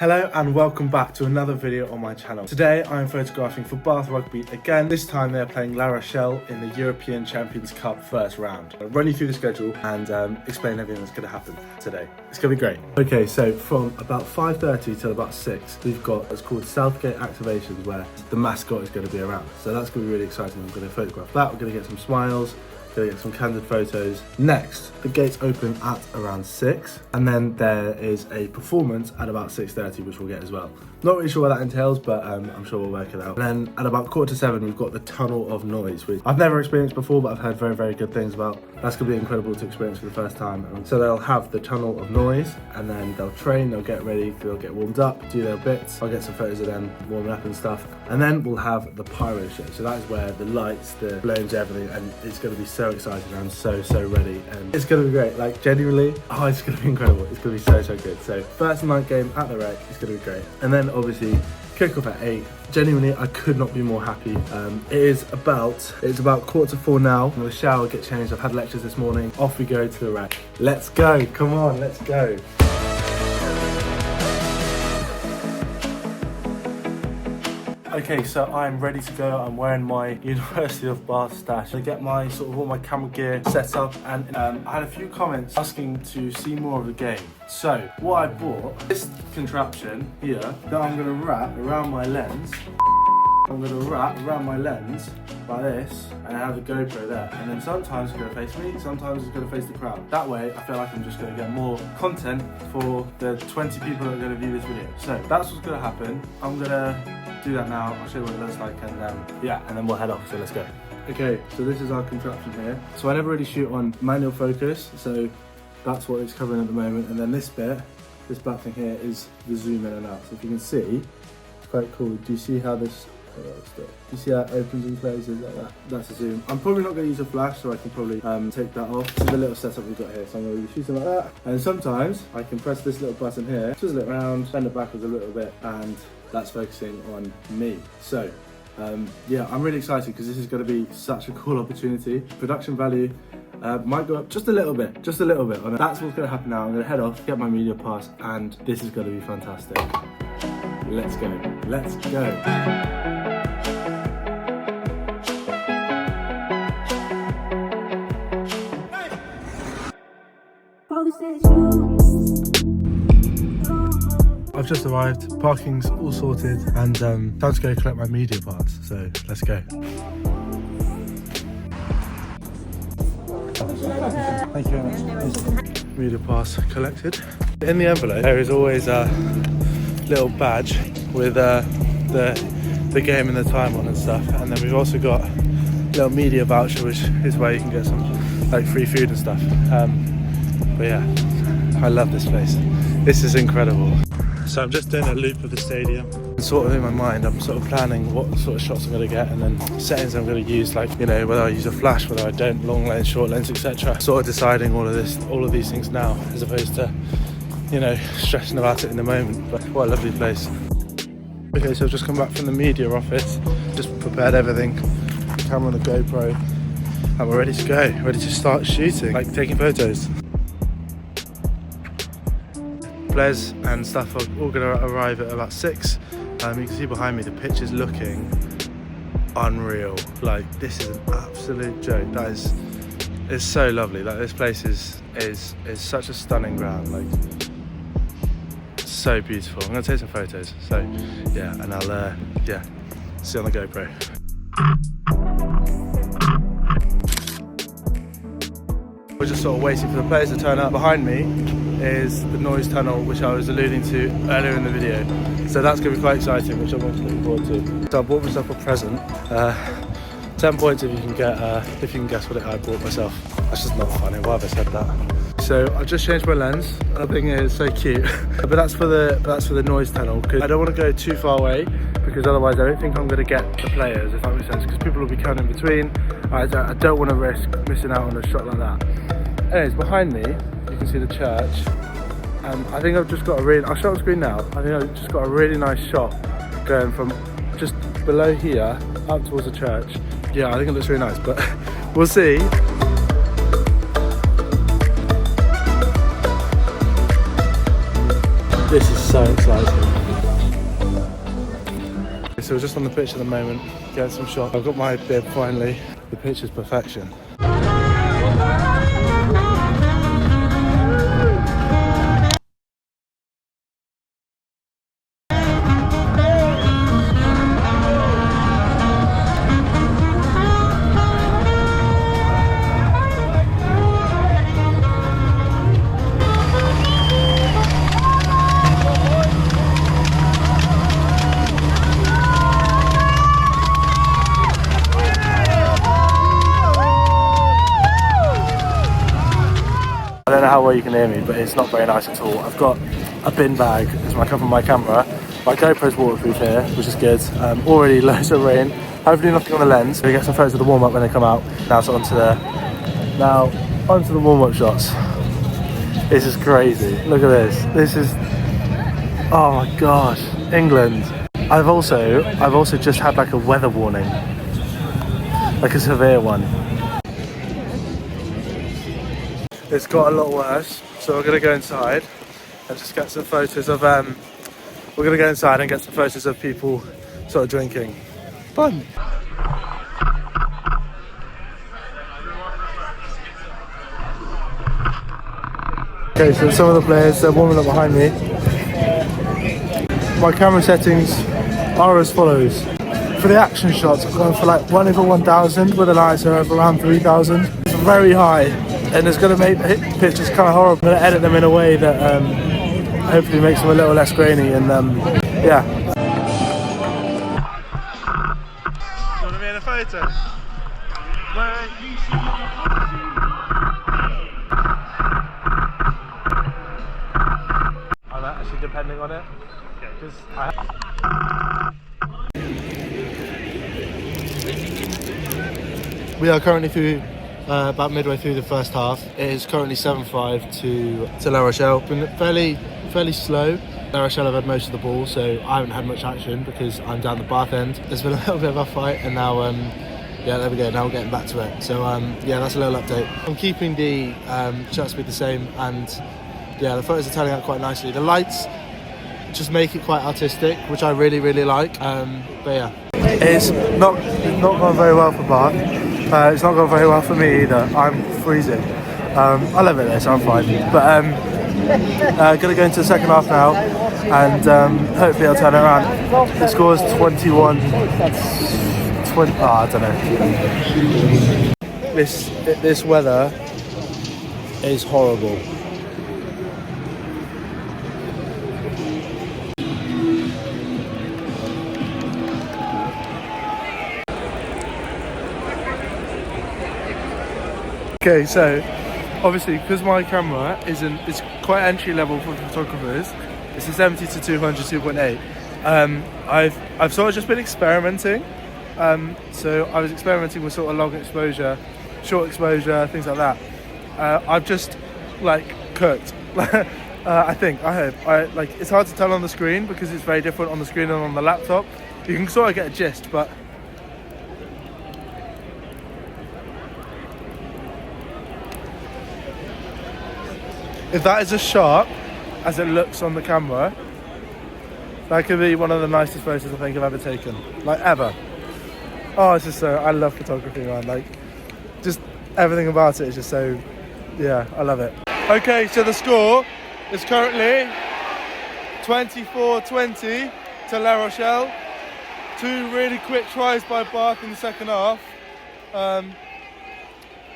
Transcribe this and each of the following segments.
Hello and welcome back to another video on my channel. Today I am photographing for Bath Rugby again. This time they're playing Rochelle in the European Champions Cup first round. I'll run you through the schedule and explain everything that's going to happen today. It's going to be great. Okay, so from about 5:30 till about 6, we've got what's called Southgate activations where the mascot is going to be around. So that's going to be really exciting. I'm going to photograph that. We're going to get some smiles. Gonna get some candid photos. Next, the gates open at around 6, and then there is a performance at about 6:30, which we'll get as well. Not really sure what that entails, but I'm sure we'll work it out. And then at about 6:45, we've got the Tunnel of Noise, which I've never experienced before, but I've heard very, very good things about. That's gonna be incredible to experience for the first time. And so they'll have the Tunnel of Noise, and then they'll train, they'll get ready, they'll get warmed up, do their bits. I'll get some photos of them warming up and stuff. And then we'll have the pyro show. So that is where the lights, the balloons, everything, and it's gonna be so exciting. I'm so ready, and it's gonna be great. Like genuinely, it's gonna be incredible. It's gonna be so good. So first night game at the Rec is gonna be great, and then obviously kick off at 8. Genuinely, I could not be more happy. It's about 3:45 now. I'm gonna shower, get changed. I've had lectures this morning. Off we go to the Rec. Let's go. Come on, let's go. Okay, so I'm ready to go. I'm wearing my University of Bath stash. I get my all my camera gear set up, and I had a few comments asking to see more of the game. So what I bought, this contraption here that I'm gonna wrap around my lens. I'm gonna wrap around my lens like this, and I have the GoPro there. And then sometimes it's gonna face me, sometimes it's gonna face the crowd. That way, I feel like I'm just gonna get more content for the 20 people that are gonna view this video. So that's what's gonna happen. I'm gonna do that now. I'll show you what it looks like, and yeah, and then we'll head off. So let's go. Okay, so this is our contraption here. So I never really shoot on manual focus, so that's what it's covering at the moment. And then this bit, this black thing here, is the zoom in and out. So if you can see, it's quite cool. Do you see how this? Do you see how it opens and closes like that? That's a zoom. I'm probably not going to use a flash, so I can probably take that off. This is the little setup we've got here. So I'm going to be shooting like that. And sometimes I can press this little button here, twizzle it around, bend it backwards a little bit, and that's focusing on me. So yeah, I'm really excited because this is going to be such a cool opportunity. Production value might go up just a little bit. That's what's going to happen now. I'm going to head off, get my media pass, and this is going to be fantastic. Let's go. Let's go. I've just arrived, parking's all sorted, and time to go collect my media pass, so let's go. Thank you very much. Media pass collected. In the envelope there is always a little badge with the game and the time on and stuff, and then we've also got a little media voucher, which is where you can get some like free food and stuff. But yeah, I love this place. This is incredible. So I'm just doing a loop of the stadium. Sort of in my mind, I'm sort of planning what sort of shots I'm going to get, and then settings I'm going to use, like, you know, whether I use a flash, whether I don't, long lens, short lens, etc. Sort of deciding all of these things now, as opposed to, you know, stressing about it in the moment. But what a lovely place. Okay, so I've just come back from the media office, just prepared everything, the camera and the GoPro, and we're ready to go, ready to start shooting, like taking photos. Players and stuff are all going to arrive at about 6. You can see behind me the pitch is looking unreal. Like, this is an absolute joke. It's so lovely. Like, this place is such a stunning ground. Like, so beautiful. I'm going to take some photos. So yeah, and I'll yeah, see you on the GoPro. We're just sort of waiting for the players to turn up. Behind me is the noise tunnel, which I was alluding to earlier in the video. So that's going to be quite exciting, which I'm really looking forward to. So I bought myself a present. 10 points if you can guess what I bought myself. That's just not funny. Why have I said that? So I've just changed my lens. I think it is so cute. But that's for the noise tunnel, because I don't want to go too far away, because otherwise I don't think I'm going to get the players, if that makes sense, because people will be coming in between. I don't want to risk missing out on a shot like that. Anyways, behind me you can see the church, and I think I've just got I'll show on screen now. I think I've just got a really nice shot going from just below here up towards the church. Yeah, I think it looks really nice, but we'll see. This is so exciting. So we're just on the pitch at the moment, getting some shots. I've got my bib finally. The pitch is perfection. I don't know how well you can hear me, but it's not very nice at all. I've got a bin bag as my cover my camera. My GoPro's waterproof here, which is good. Already loads of rain. Hopefully nothing on the lens. We get some photos of the warm-up when they come out. Now onto the warm-up shots. This is crazy. Look at this. This is, oh my gosh, England. I've also just had like a weather warning, like a severe one. It's got a lot worse, so we're gonna go inside and just get some photos of we're gonna go inside and get some photos of people sort of drinking. Fun. Okay, so some of the players, they're warming up behind me. My camera settings are as follows. For the action shots, I've gone for like 1/1000 with an ISO of around 3000. It's very high. And it's going to make the pictures kind of horrible. I'm going to edit them in a way that hopefully makes them a little less grainy and yeah. You want to be in a photo? I'm actually depending on it. We are currently through about midway through the first half. It is currently 7-5 to La Rochelle. Been fairly slow. La Rochelle have had most of the ball, so I haven't had much action because I'm down the Bath end. There's been a little bit of a fight, and now yeah, there we go. Now we're getting back to it. So yeah, that's a little update. I'm keeping the shutter speed the same, and yeah, the photos are turning out quite nicely. The lights just make it quite artistic, which I really like. But yeah, it's not gone very well for Bath. It's not gone very well for me either. I'm freezing. I love it there, so I'm fine. But gonna go into the second half now, and hopefully I'll turn it around. The score is 21-20. I don't know. This weather is horrible. Okay, so obviously because my camera it's quite entry level for photographers. It's a 70 to 200 2.8. I've sort of just been experimenting. So I was experimenting with sort of long exposure, short exposure, things like that. I've just like cooked. I hope. It's hard to tell on the screen because it's very different on the screen and on the laptop. You can sort of get a gist, but if that is as sharp as it looks on the camera, that could be one of the nicest photos I think I've ever taken, like ever. Oh, it's just so, I love photography, man. Like, just everything about it is just so, yeah, I love it. Okay, so the score is currently 24-20 to La Rochelle. 2 really quick tries by Bath in the second half. And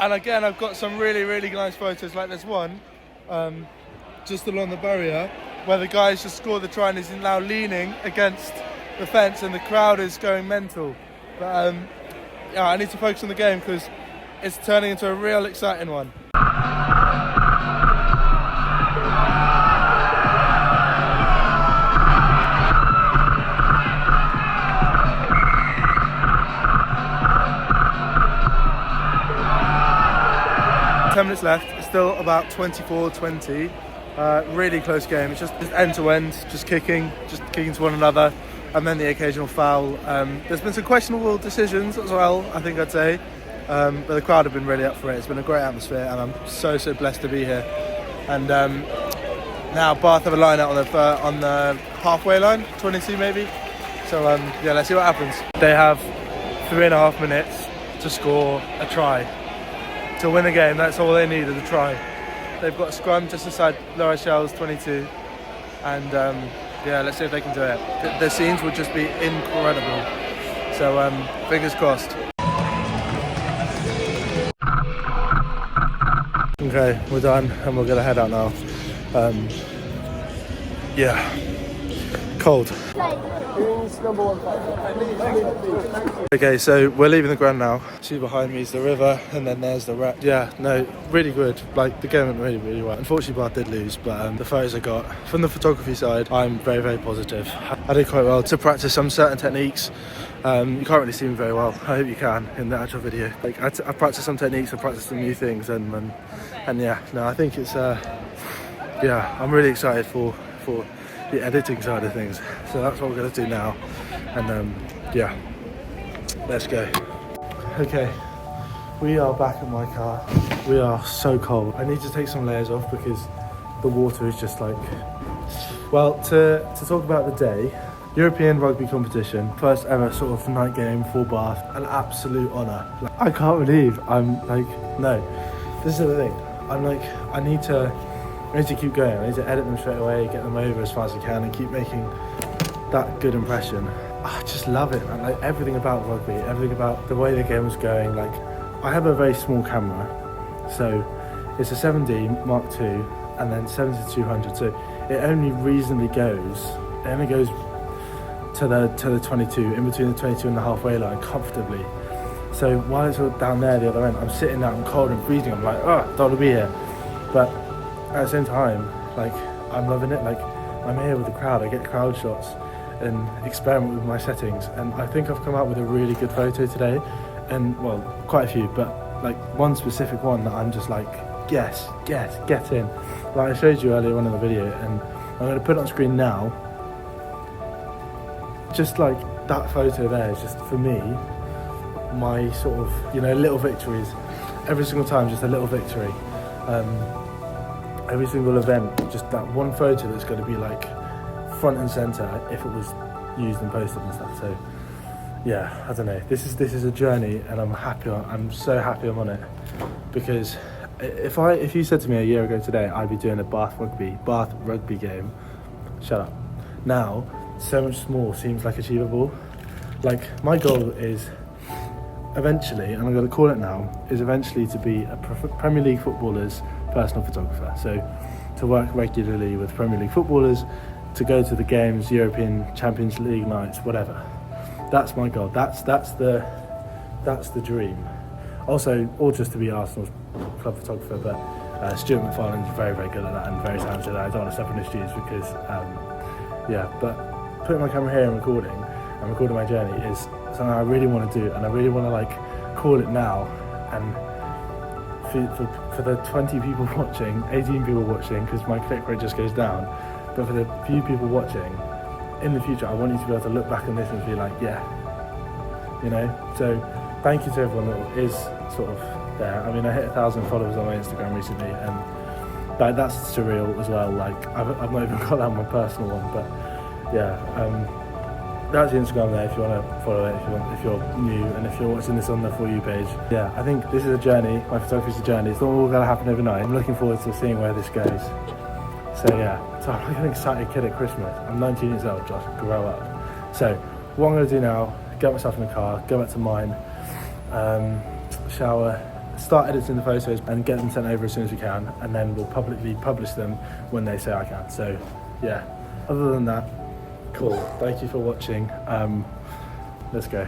again, I've got some really nice photos, like this one. Just along the barrier where the guys just scored the try and is now leaning against the fence and the crowd is going mental. But yeah, I need to focus on the game because it's turning into a real exciting one. Ten minutes left. It's still about 24-20. Really close game. It's just end to end, just kicking to one another, and then the occasional foul. There's been some questionable decisions as well, I think I'd say, but the crowd have been really up for it. It's been a great atmosphere, and I'm so blessed to be here. And Now Bath have a line out on the halfway line, 22 maybe. So yeah, let's see what happens. They have 3.5 minutes to score a try to win the game. That's all they need is a try. They've got a scrum just inside Rochelle's 22, and yeah, let's see if they can do it. The scenes would just be incredible. So fingers crossed. Okay, we're done and we're gonna head out now. Yeah, cold. Okay, so we're leaving the ground now. See behind me is the river, and then there's the wreck. Yeah, no, really good. Like, the game went really, really well. Unfortunately, Bath did lose, but the photos I got from the photography side, I'm very, very positive. I did quite well to practice some certain techniques. You can't really see me very well. I hope you can in the actual video. Like, I practiced some techniques, I practiced some new things, and yeah, no, I think it's yeah, I'm really excited for the editing side of things. So that's what we're gonna do now, and yeah, let's go. Okay, we are back at my car. We are so cold. I need to take some layers off because the water is just like, well, to talk about the day, European rugby competition, first ever sort of night game for Bath, an absolute honour. Like, I can't believe I'm like, no, this is the thing. I'm like, I need to keep going. I need to edit them straight away, get them over as fast as I can, and keep making that good impression. I just love it, man. Like, everything about rugby, everything about the way the game was going. Like, I have a very small camera, so it's a 7D Mark II and then 70-200, so it only reasonably goes. It only goes to the 22, in between the 22 and the halfway line comfortably. So while it's all down there the other end, I'm sitting there, I'm cold and freezing. I'm like, oh, don't want to be here. But at the same time, like, I'm loving it. Like, I'm here with the crowd, I get crowd shots and experiment with my settings, and I think I've come out with a really good photo today, and well, quite a few, but like one specific one that I'm just like, yes, get in. Like I showed you earlier on in the video, and I'm going to put it on screen now. Just like that photo there is just, for me, my sort of, you know, little victories. Every single time, just a little victory. Every single event, just that one photo that's going to be like front and center if it was used and posted and stuff. So yeah, I don't know. This is a journey, and I'm happy. I'm so happy I'm on it, because if you said to me a year ago today I'd be doing a Bath rugby game, shut up. Now, so much small seems like achievable. Like, my goal is eventually, and I'm going to call it now, is eventually to be a Premier League footballer's personal photographer. So to work regularly with Premier League footballers, to go to the games, European Champions League nights, whatever. That's my goal. That's the dream. Also, or just to be Arsenal's club photographer. But Stuart McFarlane's very, very good at that and very talented. I don't want to step on his shoes because yeah. But putting my camera here and recording my journey is something I really want to do, and I really want to like call it now. And for the 20 people watching, 18 people watching, because my click rate just goes down, but for the few people watching, in the future, I want you to be able to look back on this and be like, yeah, you know. So thank you to everyone that is sort of there. I mean, I hit 1,000 followers on my Instagram recently, and that's surreal as well. Like, I've not even got that on my personal one, but yeah, that's the Instagram there if you want to follow it, if you're new, and if you're watching this on the For You page. Yeah, I think this is a journey. My photography is a journey. It's not all going to happen overnight. I'm looking forward to seeing where this goes. So yeah, so I'm like an excited kid at Christmas. I'm 19 years old, Josh, grow up. So what I'm going to do now, get myself in the car, go back to mine, shower, start editing the photos and get them sent over as soon as we can, and then we'll publicly publish them when they say I can. So yeah, other than that, cool. Thank you for watching. Let's go.